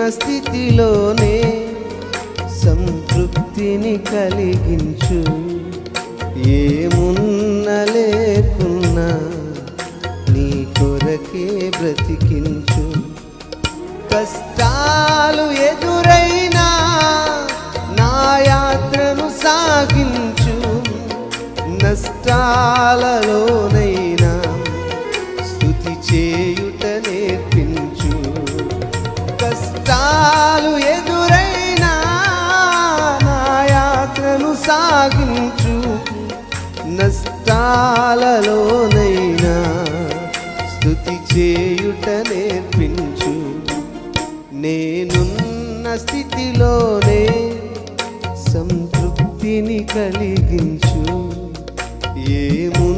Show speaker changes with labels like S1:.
S1: స్థితిలోనే సంతృప్తిని కలిగించు. ఏమున్నా లేకున్నా నీ కొరకే బ్రతికించు. కష్టాలు ఎదురైనా నా యాత్రను సాగించు. నష్టాలలోనైనా స్తుతి చేయుట నేర్పించు. కష్టాలు ఎదురైనా నా యాత్రను సాగించు. నష్టాలలోనైనా స్తుతి చేయుట నేర్పించు. నేనున్న స్థితిలోనే సంతృప్తిని కలిగించు. ఏము